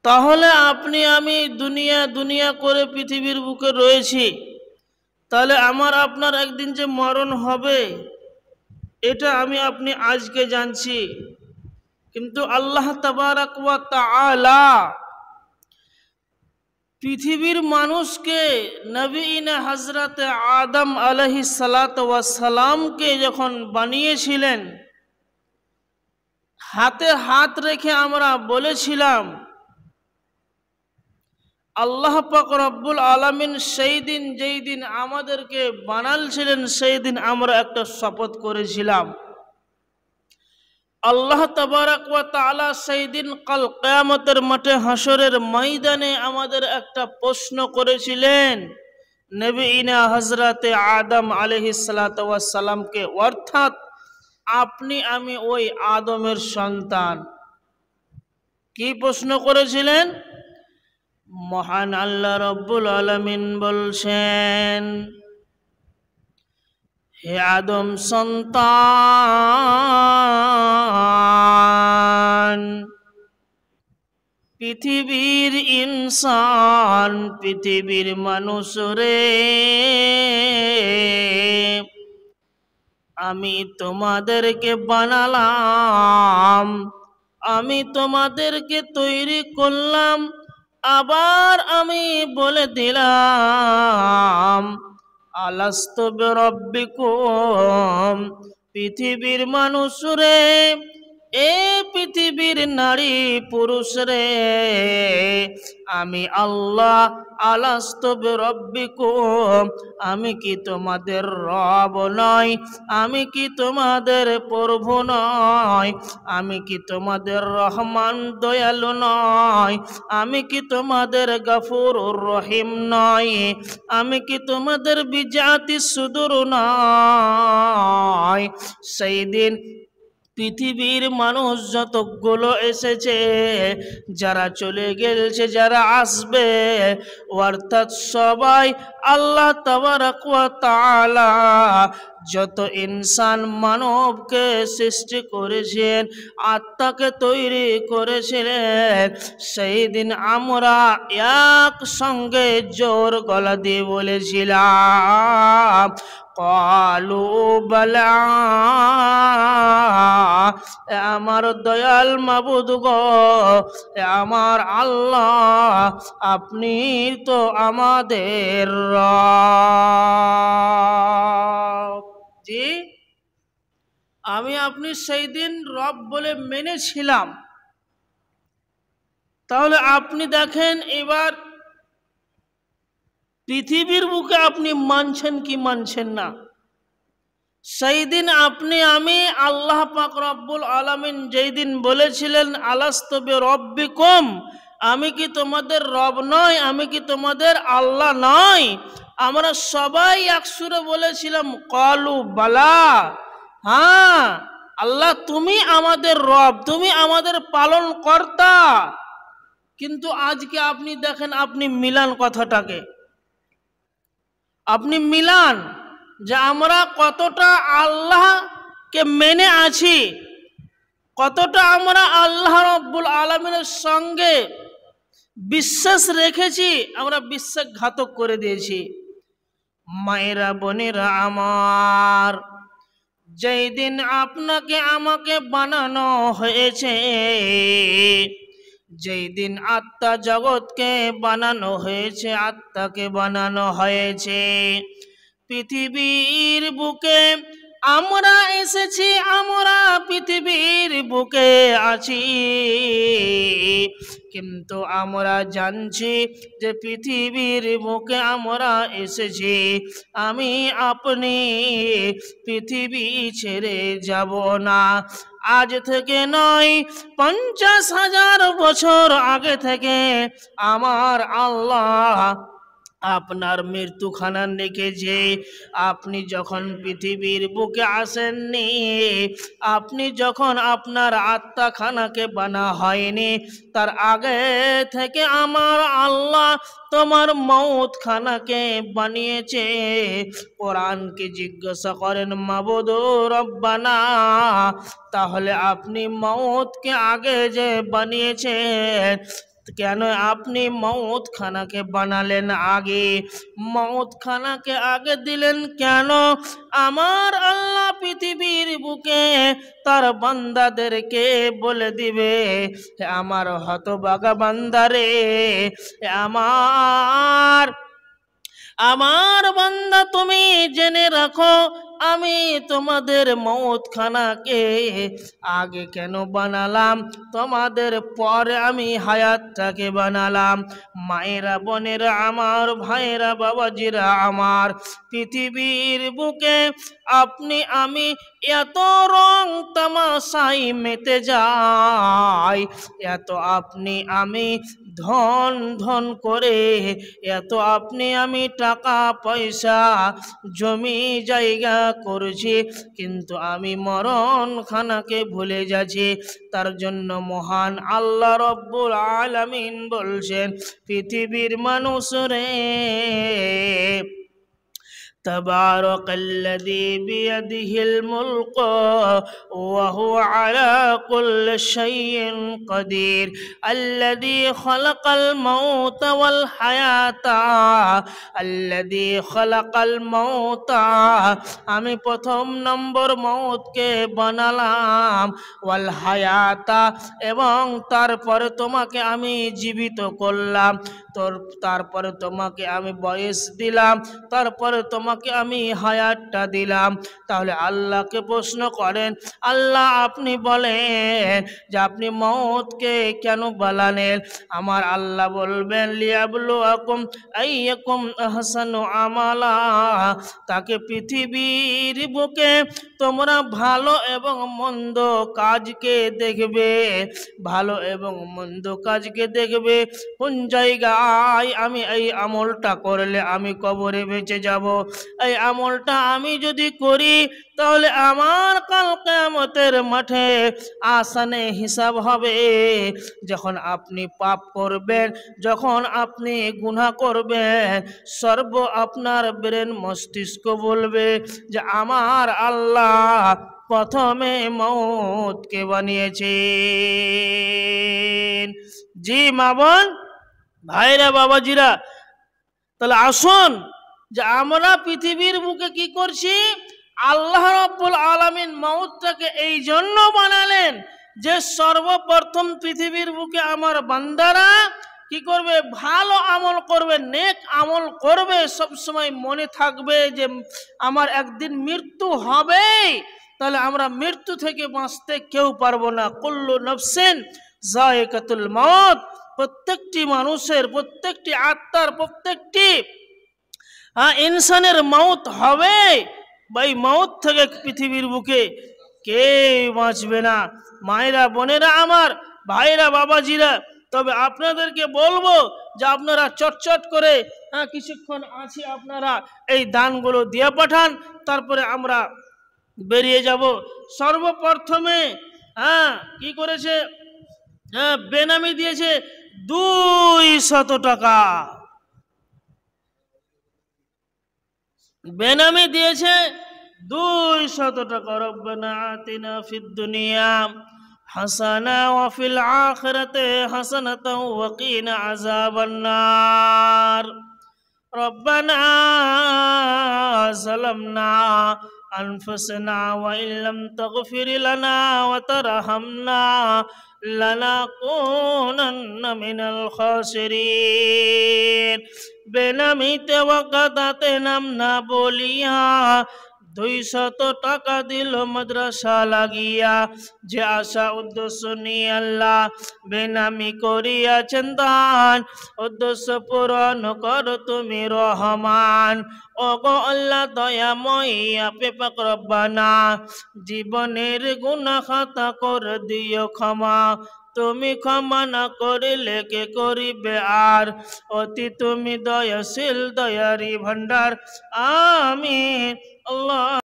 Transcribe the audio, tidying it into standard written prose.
তাহলে আপনি আমি দুনিয়া দুনিয়া করে পৃথিবীর বুকে রয়েছি, তাহলে আমার আপনার একদিন যে মরণ হবে এটা আমি আপনি আজকে জানছি। কিন্তু আল্লাহ তাবারাক ওয়া তাআলা পৃথিবীর মানুষকে নবীনা হযরতে আদম আলাইহিস সালাতু ওয়াস সালামকে যখন বানিয়েছিলেন, হাতে হাত রেখে আমরা বলেছিলাম আল্লাহ পাক রব্বুল আলামিন সেই দিন যেই দিন আমাদেরকে বানালছিলেন সেই দিন আমরা একটা শপথ করেছিলাম। আল্লাহ তাবারাক ওয়া তাআলা সেই দিন কাল কিয়ামতের মাঠে হাসরের ময়দানে আমাদের একটা প্রশ্ন করেছিলেন নবীনা হযরতে আদম আলাইহিস সালাতু ওয়াস সালামকে, অর্থাৎ আপনি আমি ওই আদমের সন্তান। কি প্রশ্ন করেছিলেন? মহান আল্লাহ রব্বুল আলামিন বলছেন, হে আদম সন্তান, পৃথিবীর ইনসান, পৃথিবীর মানুষ রে, আমি তোমাদেরকে বানালাম, আমি তোমাদেরকে তৈরি করলাম, আবার আমি বলে দিলাম আলাস্তু বিরাব্বিকুম, পৃথিবীর মানুষ রে, এ পৃথিবীর নারী পুরুষ রে, আমি আল্লাহ আলাস্তু বিরাব্বিকুম, আমি কি তোমাদের রব নয়? আমি কি তোমাদের প্রভু নয়? আমি কি তোমাদের রহমান দয়ালু নয়? আমি কি তোমাদের গফুরুর রহিম নয়? আমি কি তোমাদের বিজাতি সুদূর নয়? সেই দিন পৃথিবীর মানুষ যতগুলো এসেছে, যারা চলে গেছে, যারা আসবে, অর্থাৎ সবাই আল্লাহ তাবারাক ওয়া তাআলা যত ইনসান মানবকে সৃষ্টি করেছেন, আত্মাকে তৈরি করেছিলেন, সেই দিন আমরা একসঙ্গে জোর গলা দিয়ে বলেছিলাম ক্বালু বালা, আমার দয়াল মাবুদ গো, আমার আল্লাহ, আপনি তো আমাদের রব। জি, আমি আপনি সেই দিন রব বলে মেনেছিলাম। তাহলে আপনি দেখেন এবার পৃথিবীর বুকে আপনি মানছেন কি মানছেন না? সেই দিন আপনি আমি আল্লাহ পাক রব্বুল আলামিন যেই দিন বলেছিলেন আলাস্তু বিরাব্বিকুম, আমি কি তোমাদের রব নয়? আমি কি তোমাদের আল্লাহ নয়? আমরা সবাই একসুরে বলেছিলাম ক্বালু বালা, হ্যাঁ আল্লাহ তুমি আমাদের রব, তুমি আমাদের পালন কর্তা। কিন্তু আজকে আপনি দেখেন, আপনি মিলান কথাটাকে, আপনি মিলান যে আমরা কতটা আল্লাহকে মেনে আছি, কতটা আমরা আল্লাহ রব্বুল আলামিনের সঙ্গে বিশ্বাস রেখেছি, আমরা বিশ্বাসঘাতক করে দিয়েছি। মায়েরা বোনেরা আমার, যেই দিন আপনাকে আমাকে বানানো হয়েছে, যেই দিন আত্মা জগৎকে বানানো হয়েছে, আত্মাকে বানানো হয়েছে, পৃথিবীর বুকে আমরা এসেছি, আমরা পৃথিবীর বুকে আছি, কিন্তু আমরা জানছি যে পৃথিবীর বুকে আমরা এসেছি, আমি আপনি পৃথিবী ছেড়ে যাব না। আজ থেকে নয়, 50,000 বছর আগে থেকে আমার আল্লাহ আপনার মৃত্যুখানা লিখেছে। আপনি যখন পৃথিবীর বুকে আসেননি, আপনি যখন আপনার আত্মাখানাকে বানা হয়নি, তার আগে থেকে আমার আল্লাহ তোমার মৌত খানাকে বানিয়েছে। কোরআনকে জিজ্ঞাসা করেন মাবুদ রব্বানা, তাহলে আপনি মৌতকে আগে যে বানিয়েছেন, কেন আপনি মউত খানাকে বানালেন আগে, মউত খানাকে আগে দিলেন কেন? আমার আল্লাহ পৃথিবীর বুকে তার বান্দাদেরকে বলে দিবে, আমার হতভাগা বান্দারে, আমার বান্দা তুমি জেনে রাখো, আমি তোমাদের মউত খানাকে আগে কেন বানালাম, তোমাদের পরে আমি হায়াতটাকে বানালাম। মায়েরা বোনেরা আমার, ভাইরা বাবাজিরা আমার, পৃথিবীর বুকে আপনি আমি এত রং তামাশাই মেতে যাই, এত আপনি আমি ধন ধন করে, এত আপনি আমি টাকা পয়সা জমি জায়গা করছি, কিন্তু আমি মরণ খানাকে ভুলে যাচ্ছি। তার জন্য মহান আল্লাহ রব্বুল আলামিন বলছেন, পৃথিবীর মানুষ রে, تبارك الذي بيده الملك وهو على كل شيء قدير الذي خلق الموت والحياة الذي خلق الموت আমি প্রথম নম্বর মউতকে বানালাম, ওয়াল হায়াতা এবং তারপরে তোমাকে আমি জীবিত করলাম, তারপরে তোমাকে আমি বয়স দিলাম, তারপরে তোমাকে আমি হায়াতটা দিলাম। তাহলে আল্লাহকে প্রশ্ন করেন, আল্লাহ আপনি বলেন যে আপনি মউতকে কেন বানালেন? আমার আল্লাহ বলবেন, লিয়াবলুয়াকুম আইয়াকুম আহসানু আমালা, তাকে পৃথিবীর বুকে তোমরা ভালো এবং মন্দ কাজকে দেখবে, ভালো এবং মন্দ কাজকে দেখবে। কোন জায়গায় আমি এই আমলটা করলে আমি কবরে বেঁচে যাব, এই আমলটা আমি যদি করি তাহলে আমার কাল কিয়ামতের মাঠে আসানে হিসাব হবে। যখন আপনি পাপ করবেন, যখন আপনি গুনাহ করবেন, সর্ব আপনার ব্রেন মস্তিষ্ক বলবে যে আমার আল্লাহ প্রথমে মউতকে বানিয়েছেন। জি মা বোন, ভাইরা বাবাজিরা, তাহলে আসুন যে আমরা পৃথিবীর বুকে কি করছি, আল্লাহ রাব্বুল আলামিন মউতটাকে এই জন্য বানালেন যে সর্বপ্রথম পৃথিবীর বুকে আমার বান্দারা কি করবে, ভালো আমল করবে, নেক আমল করবে, সব সময় মনে থাকবে যে আমার একদিন মৃত্যু হবে। তাহলে আমরা মৃত্যু থেকে বাঁচতে কেউ পারবো না। কুল্লু নাফসিন যায়কাতুল মউত, প্রত্যেকটি মানুষের, প্রত্যেকটি আত্মার, প্রত্যেকটি ইনসানের মউত হবে। ভাই মউত থেকে পৃথিবীর বুকে কেউ বাঁচবে না। মায়েরা বোনেরা আমার, ভাইরা বাবাজিরা, তবে আপনাদেরকে বলবো যে আপনারা চটচট করে কিছুক্ষণ আছে আপনারা এই দানগুলো দিয়ে পাঠান, তারপরে আমরা বেরিয়ে যাব। সর্বপ্রথমে কি করেছে, বেনামি দিয়েছে 200 টাকা, বেনামি দিয়েছে 200 টাকা। রব্বানা আতিনা ফিদ দুনিয়া হাসানা ওয়া ফিল আখিরাতি হাসানাতাও ওয়া কিনা আযাবান নার। রব্বানা যালামনা আনফুসানা ওয়া ইল্লাম তাগফির লানা ওয়া তারহামনা লানাকুনান্না মিনাল খাসিরিন। বেনামিতে ওয়াকাতাতে নাম না বলিয়া 200 টাকা দিল মাদ্রাসা লাগিয়া, যে আশা উদ্দেশ্য নিয়ে আল্লাহ বেনামি করিয়াছেন দান, উদ্দেশ্য পূরণ কর তুমি রহমান। ওগো আল্লাহ দয়াময় আপে পাক রব্বানা, জীবনের গুনাহ খাতা করে দিও ক্ষমা, তুমি ক্ষমা না করিলে কে করিবে আর, অতি তুমি দয়াশীল দয়ারি ভান্ডার। আমিন। আল্লাহ।